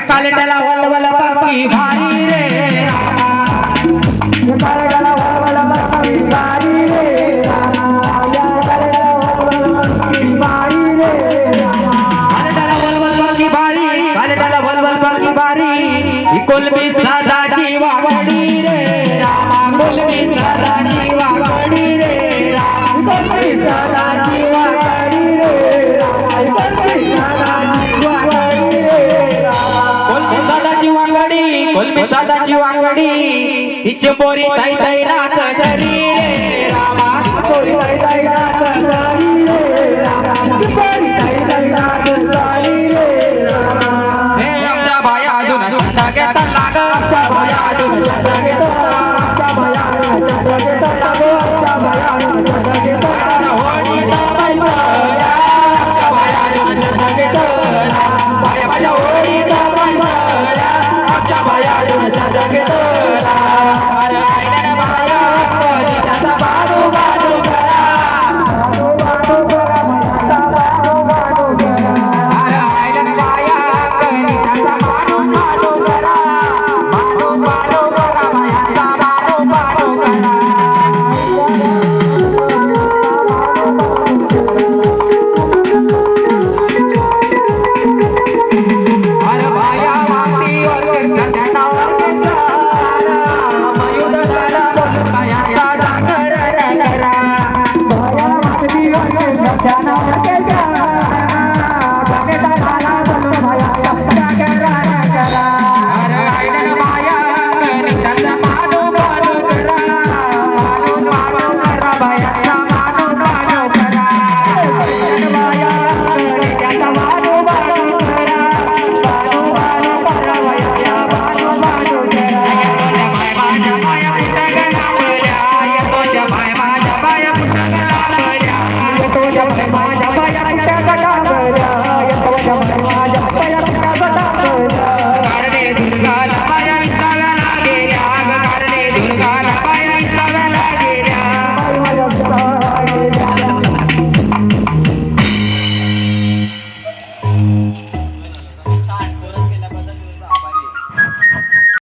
कालेटाला वलवल पाकी भारी रे कालेटाला वलवल पाकी भारी रे कालेटाला वलवल पाकी भारी रे कालेटाला वलवल पाकी भारी कालेटाला वलवल पाकी भारी कोलबी सादाची वावडी रे कोलबी सादाची वावडी रे कोलबी सादाची वावडी रे कोलबी सादाची वावडी कोलबी दादाची वांगडी हिची पोरी ताई ताई नाच धरी रे रामा पोरी ताई ताई नाच धरी रे रामा पोरी ताई ताई नाच धरी रे रामा हे आमच्या बाया अजून चंदा घेता लाग आमच्या बाया अजून चंदा घेता आमच्या बाया अजून चंदा घेता लाग आमच्या बाया अजून चंदा घेता होळीला बायबल्या आमच्या बाया अजून चंदा घेता बाया बाया होळीला बायबल्या आमच्या बाया अजून चंदा घेता अरे आईला बाया कोणी चंदा बाजू बाजू करा बाजू करा मला बाजू बाजू करा अरे आईला बाया कोणी चंदा बाजू बाजू करा बाजू बाजू करा मला बाजू बाजू करा अरे बाया माती और चंदा Bye.